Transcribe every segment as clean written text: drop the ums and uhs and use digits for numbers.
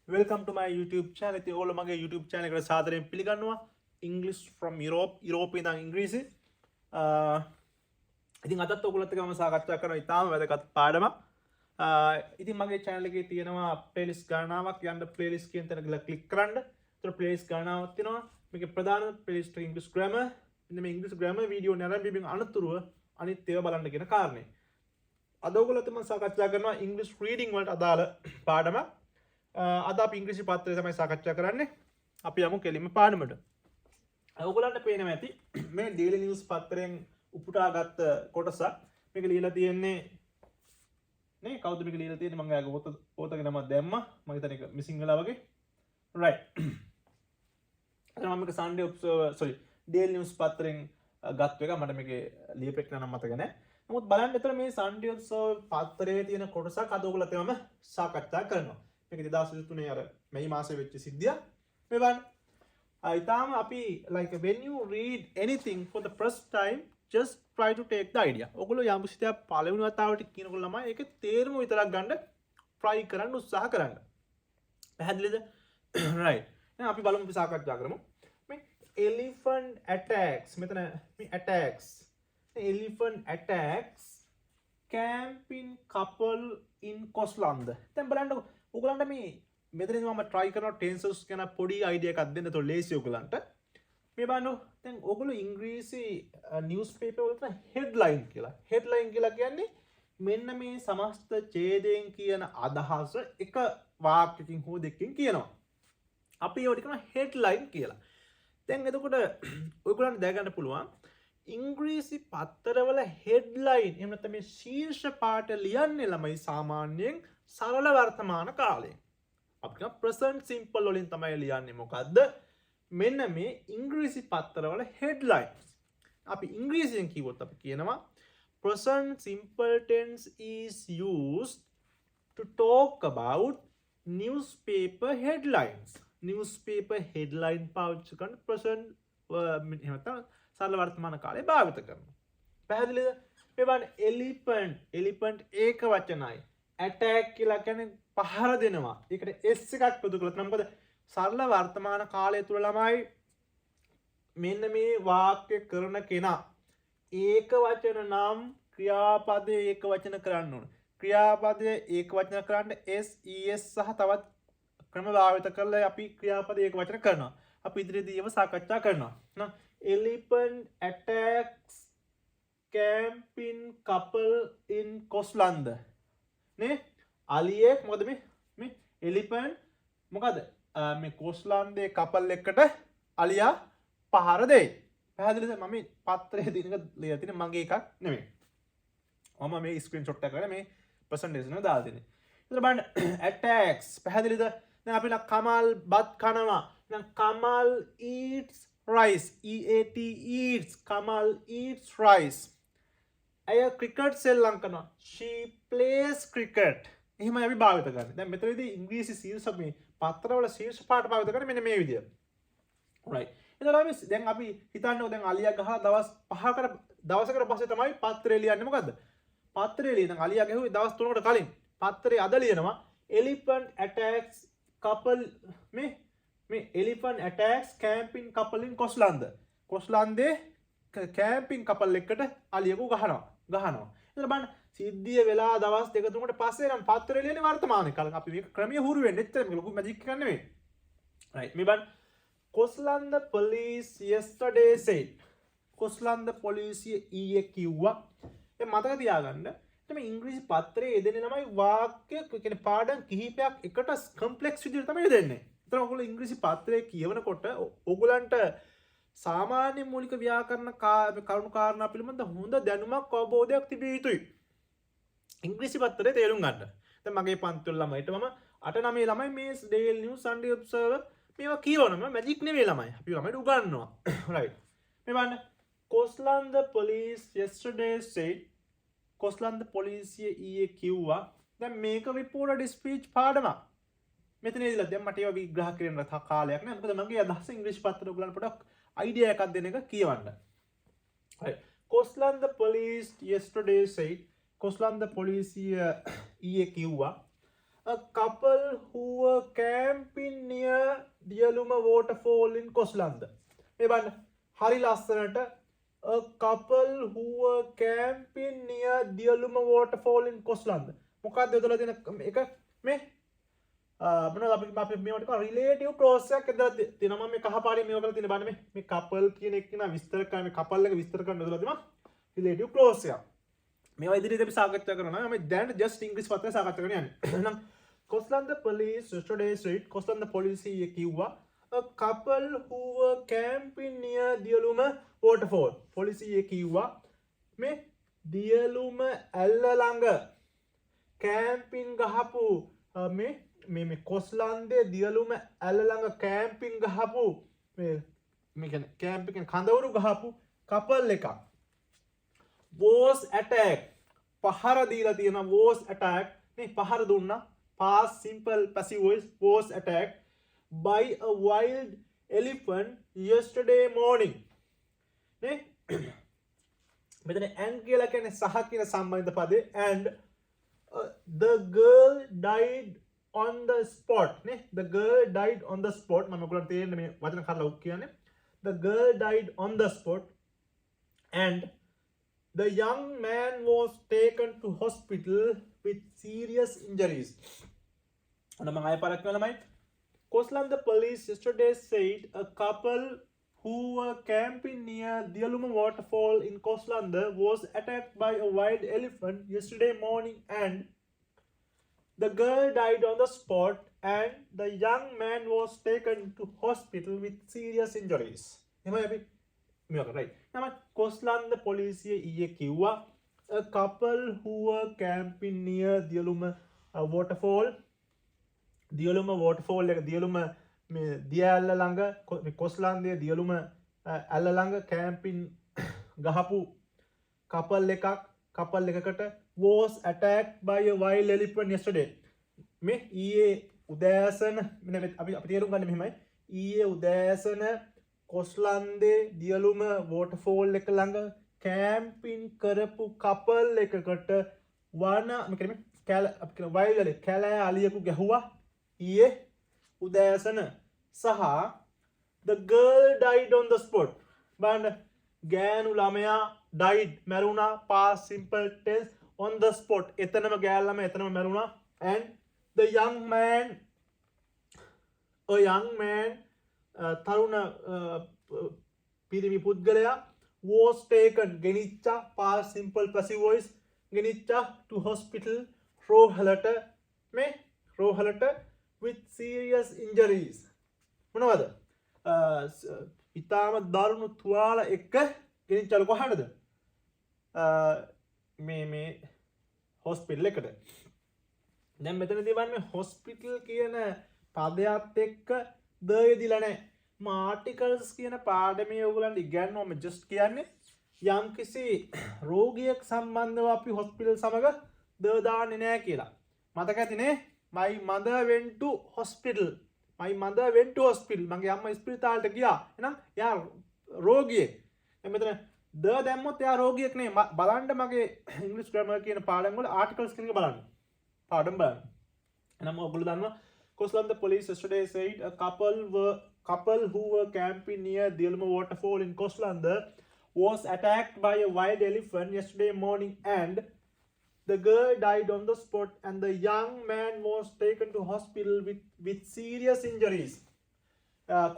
Welcome to my YouTube channel. ඉතින් ඔයගොල්ලෝ මගේ YouTube channel එකට සාදරයෙන් පිළිගන්නවා. English from Europe. යුරෝපයේ ඉඳන් ඉංග්‍රීසි. ඉතින් අදත් ඔයගොල්ලොත් එක්ක මම සාකච්ඡා කරනවා ඉතාම වැදගත් පාඩමක්. ඉතින් මගේ channel එකේ තියෙනවා playlist ගණනාවක්. යන්න playlist කියන තැන ගිහලා click කරන්න. ඒතර playlist ගණනාවක් තියෙනවා. මේකේ ප්‍රධාන playlist එක English grammar. මෙන්න මේ English grammar වීඩියෝ නැරඹීමෙන් අනතුරුව අනිත් ඒවා බලන්න කියන කාරණේ. අද ඔයගොල්ලොත් මම සාකච්ඡා කරනවා English reading වලට අදාළ පාඩමක්. අද අපි ඉංග්‍රීසි පත්‍රය තමයි සාකච්ඡා කරන්නේ. අපි යමු කෙලින්ම පාඩමට. ඔයගොල්ලන්ට පේනවා ඇති මේ ඩේලි නිවුස් පත්‍රයෙන් උපුටාගත් කොටසක්. මේක ලියලා තියෙන්නේ නේ කවුද මේක ලියලා තියෙන්නේ මම ආයෙ පොතක නම දැම්මා. මම හිතන්නේ ඒක මිසිං වෙලා වගේ. right. අර මම මේක Sunday Observer ඩේලි නිවුස් පත්‍රයෙන් ගත්ත එක මට මේකේ ලියපෙක් නම් මතක නැහැ. නමුත් බලන්න එතන මේ Sunday Observer පත්‍රයේ තියෙන කොටසක් අද ඔයගොල්ලෝ තේමම සාකච්ඡා කරනවා. මේක 2023 අර මේ මාසේ වෙච්ච සිද්ධියක්. මේ බලන්න. ඊටාම අපි like when you read anything for the first time just try to take the idea. ඔයගොල්ලෝ යම් සිතයක් පළවෙනි වතාවට කියනකොට ළමයි ඒකේ තේරුම විතරක් ගන්න try කරන්න උත්සාහ කරන්න. පැහැදිලිද? right. දැන් අපි බලමු අපි සාකච්ඡා කරමු. මේ elephant attacks මෙතන මේ attacks. elephant attacks camping couple in Scotland. දැන් බලන්නකො ඔයගලන්ට මේ මෙතනදී මම try කරනවා tenses ගැන පොඩි idea එකක් දෙන්න. ඒතකොට ලේසි ඔයගලන්ට. මේ බලන්න දැන් ඔයගොල්ලෝ ඉංග්‍රීසි newspaper වලට headline කියලා. headline කියලා කියන්නේ මෙන්න මේ සමස්ත ඡේදයෙන් කියන අදහස එක වාක්‍යකින් හෝ දෙකකින් කියනවා. අපි ඒවට කියනවා headline කියලා. දැන් එතකොට ඔයගලන්ට දැනගන්න පුළුවන් ඉංග්‍රීසි පත්තරවල headline එහෙම නැත්නම් මේ ශීර්ෂ පාඨ ලියන්නේ ළමයි සාමාන්‍යයෙන් සරල වර්තමාන කාලයෙන්. අපි කියන present simple වලින් තමයි ලියන්නේ. මොකද්ද? මෙන්න මේ ඉංග්‍රීසි පත්තරවල headlines. අපි ඉංග්‍රීසියෙන් කිව්වොත් අපි කියනවා present simple tense is used to talk about newspaper headlines. newspaper headline පාවිච්චි කරන present එහෙම නැත්නම් සරල වර්තමාන කාලේ භාවිත කරනවා. පැහැදිලිද? මේ බලන්න elephant ඒක වචනයි. attack කියලා කියන්නේ පහර දෙනවා. ඒකට s එකක් පොදු කළොත් නම් මොකද? සරල වර්තමාන කාලය තුල ළමයි මෙන්න මේ වාක්‍ය කරන කෙනා ඒක වචන නම් ක්‍රියාපදයේ ඒක වචන කරන්න ඕන. ක්‍රියාපදයේ ඒක වචන කරන්න s es සහ තවත් ක්‍රම භාවිත කරලා අපි ක්‍රියාපදයේ ඒක වචන කරනවා. අපි ඉදිරියේදී ඒව සාකච්ඡා කරනවා. නේද? elephant attacks camping couple in Scotland. නේ අලියෙක් මොකද මේ එලිෆන්ට් මොකද මේ කොස්ලාන්දේ කපල් එක්කට අලියා පහර දෙයි. පැහැදිලිද? මම මේ පත්‍රයේ දිනක ලියලා තියෙන මගේ එකක් නෙමෙයි. මම මේ ස්ක්‍රීන්ෂොට් එක කරලා මේ ප්‍රසන්ටේෂන් එක දාලා තියෙන්නේ. ඉතින් බලන්න attacks පැහැදිලිද? දැන් අපි කමල් බත් කනවා. දැන් Kamal eats rice. eat eats Kamal eats rice. අය ක්‍රිකට් සෙල්ලම් කරනවා. she plays cricket. එහෙම අපි භාවිත කරන්නේ. දැන් මෙතනදී ඉංග්‍රීසි ශීර්ෂ මේ පත්‍රවල ශීර්ෂ පාඨ භාවිත කරන්නේ මෙන්න මේ විදියට. right. එතකොට දැන් අපි හිතන්නේ දැන් අලියා ගහලා දවස් 5කට දවසකට පස්සේ තමයි පත්‍රය ලියන්නේ. මොකද්ද? පත්‍රය ලියන අලියා ගැහුවේ දවස් 3කට කලින්. පත්‍රය අද ලියනවා elephant attacks couple මේ elephant attacks camping couple in Scotland. කොස්ලාන්දේ කැම්පින් කපල් එක්කට අලියෙකු ගහනවා. එතන බලන්න සිද්ධිය වෙලා දවස් 2-3කට පස්සේ නම් පත්‍රය ලියන්නේ වර්තමාන කාලේ. අපි මේක ක්‍රමයේ හුරු වෙන්නේ. එච්චර මේක ලොකු මැජික් එකක් නෙමෙයි. right. මේ බලන්න කොස්ලාන්ද police yesterday said. කොස්ලාන්ද පොලිසිය ඊයේ කිව්වා. ඒ මතක තියාගන්න. එතන ඉංග්‍රීසි පත්‍රයේ යෙදෙන ළමයි වාක්‍ය කියන්නේ පාඩම් කිහිපයක් එකට කම්ප්ලෙක්ස් විදිහට තමයි යෙදෙන්නේ. එතන ඔයගොල්ලෝ ඉංග්‍රීසි පත්‍රයේ කියවනකොට ඔයගොල්ලන්ට සාමාන්‍ය මූලික ව්‍යාකරණ කරුණු කාරණා පිළිබඳ හොඳ දැනුමක් අවබෝධයක් තිබිය යුතුයි. ඉංග්‍රීසි පත්‍රය තේරුම් ගන්න. දැන් මගේ පන්තිවල ළමයිට මම 8-9 ළමයි මේ Daily News Sunday Observer මේවා කියවනවා. මැජික් නෙවෙයි ළමයි. අපි ළමයිට උගන්වනවා. right. මේ බලන්න. Scotland police yesterday said. Scotland පොලිසිය ඊයේ කිව්වා. දැන් මේක reported speech පාඩමක්. මෙතනදීලා දැන් මට ඒවා විග්‍රහ කරන්න කාලයක් නෑ. මොකද මගේ අදහස ඉංග්‍රීසි පත්‍ර ඔයගලන්ට පොඩක් idea එකක් දෙන එක කියවන්න. right. Scotland police yesterday said. කොස්ලාන්ද පොලිසිය ඊයේ කිව්වා a couple who were camping near Dialuma waterfall in Koslanda. මේ බලන්න හරි ලස්සනට a couple who were camping near Dialuma waterfall in Koslanda. මොකක්ද යොදලා තියෙන එක මේ මොනවද අපි මේවට කරා රිලේටිව් ක්ලෝස් එකක් එදලා තියෙනවා. මම මේ කහ පාටින් මේව කරලා තියෙන බලන්න මේ couple කියන එක නා විස්තර කරන මේ couple එක විස්තර කරන්න යොදලා තියෙනවා රිලේටිව් ක්ලෝස් එකක්. මේවා ඉදිරියට අපි සාකච්ඡා කරනවා. මම දැන් just ඉංග්‍රීසි පත්‍රය සාකච්ඡා කරන්න යන්නේ. එහෙනම් Koslanda police yesterday said Koslanda police කිව්වා a couple who were camping near Dialuma waterfall. පොලිසිය කිව්වා මේ දියලුම ඇල්ල ළඟ කැම්පින් ගහපු මේ කොස්ලන්දේ දියලුම ඇල්ල ළඟ කැම්පින් ගහපු මේ කියන්නේ කැම්පින් කඳවුරු ගහපු කපල් එකක් was attacked පහර දීලා තියෙනවා was attacked නේ පහර දුන්නා past simple passive voice was attacked by a wild elephant yesterday morning නේ මෙතන and කියලා කියන්නේ සහ කියන සම්බන්ධ පදේ and the girl died on the spot නේ the girl died on the spot මම ඔයගොල්ලන්ට තේරෙන්නේ මේ වචන කරලා උක් කියන්නේ the girl died on the spot and the young man was taken to hospital with serious injuries. And among Koslanda police yesterday said a couple who were camping near Dialuma waterfall in Koslanda was attacked by a wild elephant yesterday morning and the girl died on the spot and the young man was taken to hospital with serious injuries. Right. Now, Koslanda police ඊයේ කිව්වා a couple who were camping near Dialuma waterfall. Dialuma waterfall එක දියලුම මේ දිය ඇල්ල ළඟ කොස්ලන්දේ දියලුම ඇල්ල ළඟ camping ගහපු couple එකකට was attacked by a wild elephant yesterday. මේ ඊයේ උදෑසන අපි තේරුම් ගන්න මෙහෙමයි ඊයේ උදෑසන කොස්ලන්දේ දියලුම වෝටර්ෆෝල් එක ළඟ කැම්පින් කරපු කපල් එකකට වන වයිල් කැලෑ අලියකු ගැහුවා ඊයේ උදෑසන සහ the girl died on the spot බලන්න ගෑනු ළමයා died මැරුණා past simple tense on the spot එතනම ගෑනු ළමයා එතනම මැරුණා and the young man තරුණ පිරිමි පුද්ගලයා was taken ගෙනිච්චා past simple passive voice ගෙනිච්චා to hospital රෝහලට with serious injuries මොනවද ඉතාම දරුණු තුවාල එක්ක ගෙනිච්චලු කොහටද මේ හොස්පිටල් එකට දැන් මෙතනදී බලන්න හොස්පිටල් කියන පදයට එක්ක ද යෙදිලා නැහැ ආටිකල්ස් කියන පාඩමේ ඔයගොල්ලන්ට ඉගෙනනවා මම ජස්ට් කියන්නේ යම්කිසි රෝගියෙක් සම්බන්ධව අපි හොස්පිටල් සමග ද දාන්නේ නැහැ කියලා මතක ඇතිනේ my mother went to hospital මගේ අම්මා ස්පිරිතාලට ගියා එහෙනම් එයා රෝගියෙක් දැන් මෙතන ද දැම්මොත් එයා රෝගියෙක් නේ බලන්න මගේ ඉංග්‍රීසි ග්‍රැමර් කියන පාඩම් වල ආටිකල්ස් කියන එක බලන්න පාඩම් බලන්න එහෙනම් ඔයගොල්ලෝ දන්නවා Koslanda police yesterday said a couple who were camping near Dialuma waterfall in Koslanda was attacked by a wild elephant yesterday morning and the girl died on the spot and the young man was taken to hospital with serious injuries.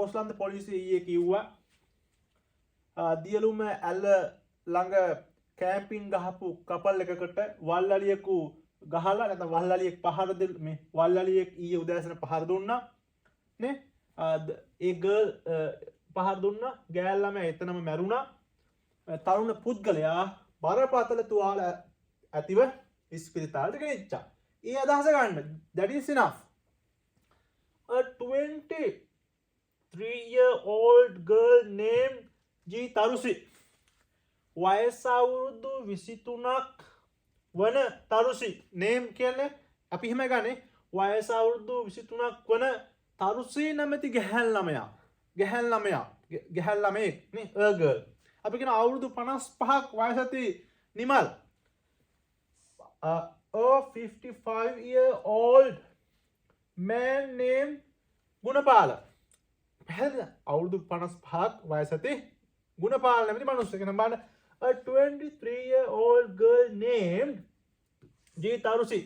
Koslanda police ඊයේ කිව්වා දියලුම ඇල්ල ළඟ camping ගහපු couple එකකට වල්ලලියෙකු ගහලා නැත්නම් වල්ලලියෙක් පහර මේ වල්ලලියෙක් ඊයේ උදෑසන පහර දුන්නා නේ ඒ ගර්ල් පහර දුන්නා ගෑල් ළමයා එතනම මැරුණා තරුණ පුද්ගලයා බරපතල තුවාල ඇතිව ඉස්පිරිතාලට ගෙනිච්චා ඒ අදහස ගන්න that is enough a 23-year-old girl named G Tarusi වයස අවුරුදු 23ක් වන තරුසි නේම් කියන්නේ අපි එහෙම ගන්නේ වයස අවුරුදු 23ක් වන තරුසි නැමැති ගැහැල් ළමයෙක් නේ a girl අපි කියන අවුරුදු 55ක් වයස ඇති Nimal a 55-year-old man named Gunapala. පැහැදිලිද? අවුරුදු 55ක් වයස ඇති ගුණපාල නැමැති මනුස්සයෙක්. එහෙනම් බලන්න a 23-year-old girl named G Tarusi.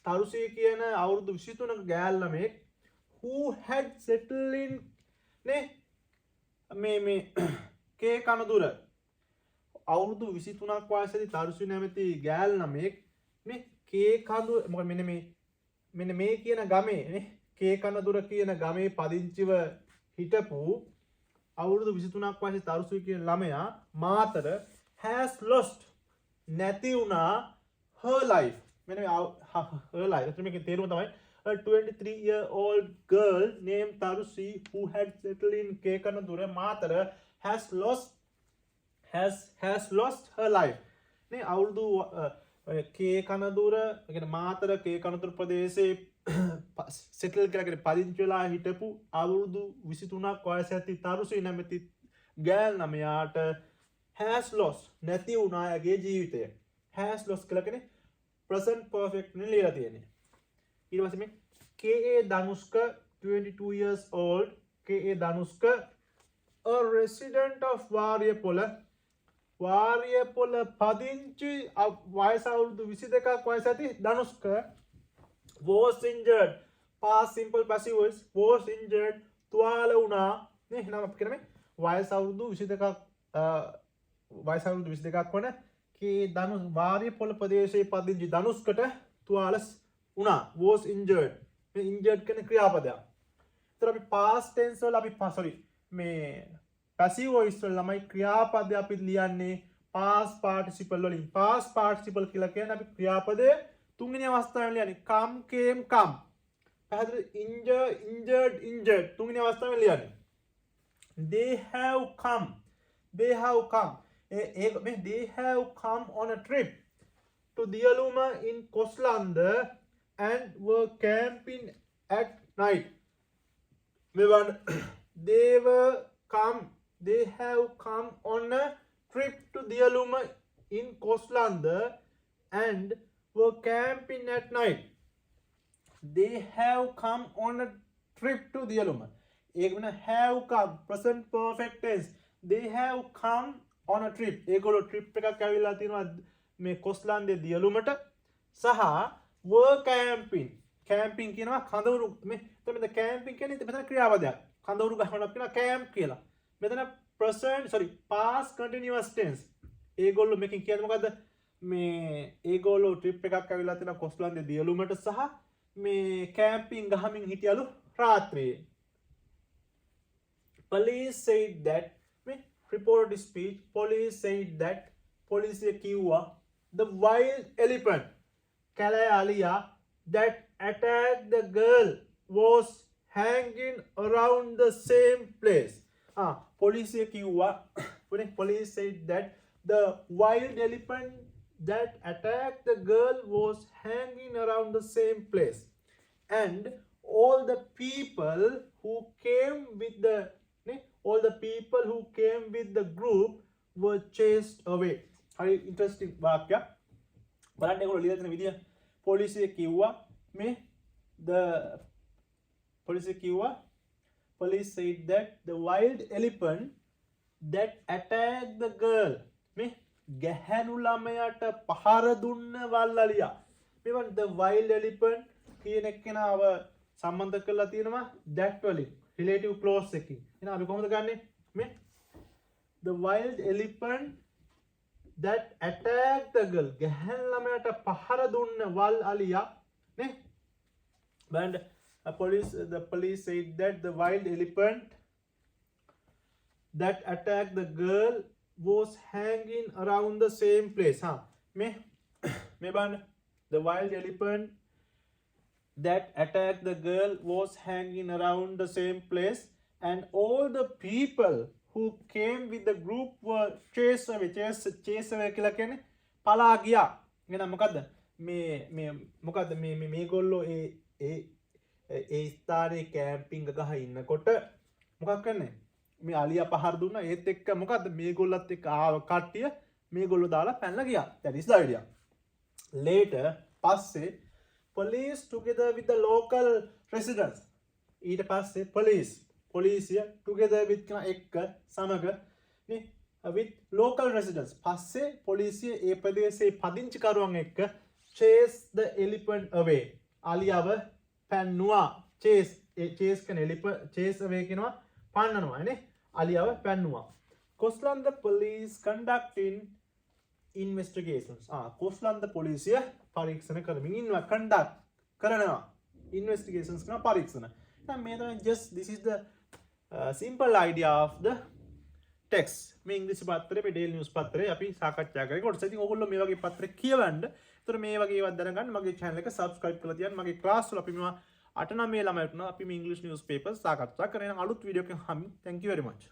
Tarusi කියන අවුරුදු 23ක ගෑල් ළමෙක් who had settled in නේ මේ කේ කනදුර අවුරුදු 23ක් වයසේදී තරුසි නැමැති ගෑල් ළමෙක් මේ කේ කඳුර මොකද මෙන්න මේ කියන ගමේ නේ කේ කනදුර කියන ගමේ පදිංචිව හිටපු අවුරුදු 23ක් වයසේ තරුසි කියන ළමයා මාතර has lost නැති වුණා her life මෙන්න her life එතන මේකේ තේරුම තමයි a 23-year-old girl named Tarusi who had settled in Kekanadura Matara has lost her life. Ne අවුරුදු කේකනදුර කියන්නේ මාතර කේකනදුර ප්‍රදේශයේ settle කරගෙන පදිංචි වෙලා හිටපු අවුරුදු 23ක් වයස ඇති Tarusi නැමැති ගෑල් ළමයාට has lost නැති වුණා යගේ ජීවිතය. has lost කියලා කියන්නේ present perfect නේ ලියලා තියෙන්නේ. ඊට පස්සේ මේ KA Danushka 22 years old KA Danushka a resident of Warriyapola පදිංචි වයස අවුරුදු 22ක් වයස ඇති Danushka was injured past simple passive voice was injured තුවාල වුණා නේ එහෙනම් අපි කියන්නේ වයස අවුරුදු 22ක් වන KA Warriyapola ප්‍රදේශයේ පදිංචි Danushකට තුවාල වුණා was injured මේ injured කියන ක්‍රියාපදයක්. ඒතර අපි past tense වල අපි sorry මේ passive voice වල ළමයි ක්‍රියාපදය අපි ලියන්නේ past participle වලින්. past participle කියලා කියන්නේ අපි ක්‍රියාපදයේ තුන්වෙනි අවස්ථාවෙන් ලියන්නේ come came come. පැහැදිලි injured තුන්වෙනි අවස්ථාවෙන් ලියන්නේ. they have come they have come on a trip to Diyaluma in Koslanda and were camping at night. They have come on a trip to Diyaluma in Koslanda and were camping at night. They have come on a trip to Diyaluma. एक मैंने have come present perfect tense. They have come on a trip. ඒගොල්ලෝ trip එකක් ඇවිල්ලා තිනවා මේ කොස්ලාන්දේ දියලුමට සහ were camping කියනවා කඳවුරු මේ මෙතන camping කියන්නේ මෙතන ක්‍රියාපදයක් කඳවුරු ගහනවා කියනවා camp කියලා මෙතන past continuous tense ඒගොල්ලෝ මේකෙන් කියන්නේ මොකද්ද මේ ඒගොල්ලෝ trip එකක් ඇවිල්ලා තිනවා කොස්ලාන්දේ දියලුමට සහ මේ camping ගහමින් හිටියලු රාත්‍රියේ police said that මේ reported speech police said that police කිව්වා the wild elephant Kalayalia that attacked the girl was hanging around the same place. Police said that the wild elephant that attacked the girl was hanging around the same place. And all the people who came with the group were chased away. Very interesting වාක්‍ය. බලන්න ඒගොල්ලෝ ලියලා තියෙන විදිය පොලිසිය කිව්වා මේ police said that the wild elephant that attacked the girl මේ ගැහැණු ළමයාට පහර දුන්න වල්ලලියා මේවා the wild elephant කියන එක්කෙනාව සම්බන්ධ කරලා තියෙනවා that වලින් relative clause එකකින් එහෙනම් අපි කොහොමද ගන්නෙ මේ the wild elephant that attacked the girl ගැහැණු ළමයාට පහර දුන්න වල් අලියා නේ and the police said that the wild elephant that attacked the girl was hanging around the same place me band the wild elephant that attacked the girl was hanging around the same place and all the people who came with the group were chased away කියලා කියන්නේ පලා ගියා එහෙනම් මොකද්ද මොකද්ද මේගොල්ලෝ ඒ ස්ථානයේ කැම්පින්ග් ගහ ඉන්නකොට මොකක් කරන්නේ මේ අලියා පහර දුන්නා ඒත් එක්ක මොකද්ද මේගොල්ලත් එක්ක ආව කට්ටිය මේගොල්ලෝ දාලා පැනලා ගියා that is the idea later පස්සේ police together with the local residents. ඊට පස්සේ පොලිසිය together with කියන එක්ක සමග නේ with local residents. පස්සේ පොලිසිය ඒ ප්‍රදේශයේ පදිංචිකරුවන් එක්ක chase the elephant away. අලියව පැන්නුවා. chase කියන chase away කියනවා පන්නනවා නේ. අලියව පැන්නුවා. කොස්ලන්ද police conducting investigations. කොස්ලන්ද පොලිසිය පරීක්ෂණ කරමින් ඉන්නවා. conduct කරනවා. investigations කරන පරීක්ෂණ. දැන් මේ තමයි just this is the simple idea of the text. මේ ඉංග්‍රීසි පත්‍රයේ මේ daily news පත්‍රයේ අපි සාකච්ඡා කරේ කොටස. ඉතින් ඕගොල්ලෝ මේ වගේ පත්‍ර කියවන්න. ඒතර මේ වගේ ඒවා දැනගන්න මගේ channel එක subscribe කරලා තියන්න. මගේ class වල අපි මේවා 8 9 ළමයිට අපි මේ English newspaper සාකච්ඡා කරන අලුත් වීඩියෝ එකකින් හමු. Thank you very much.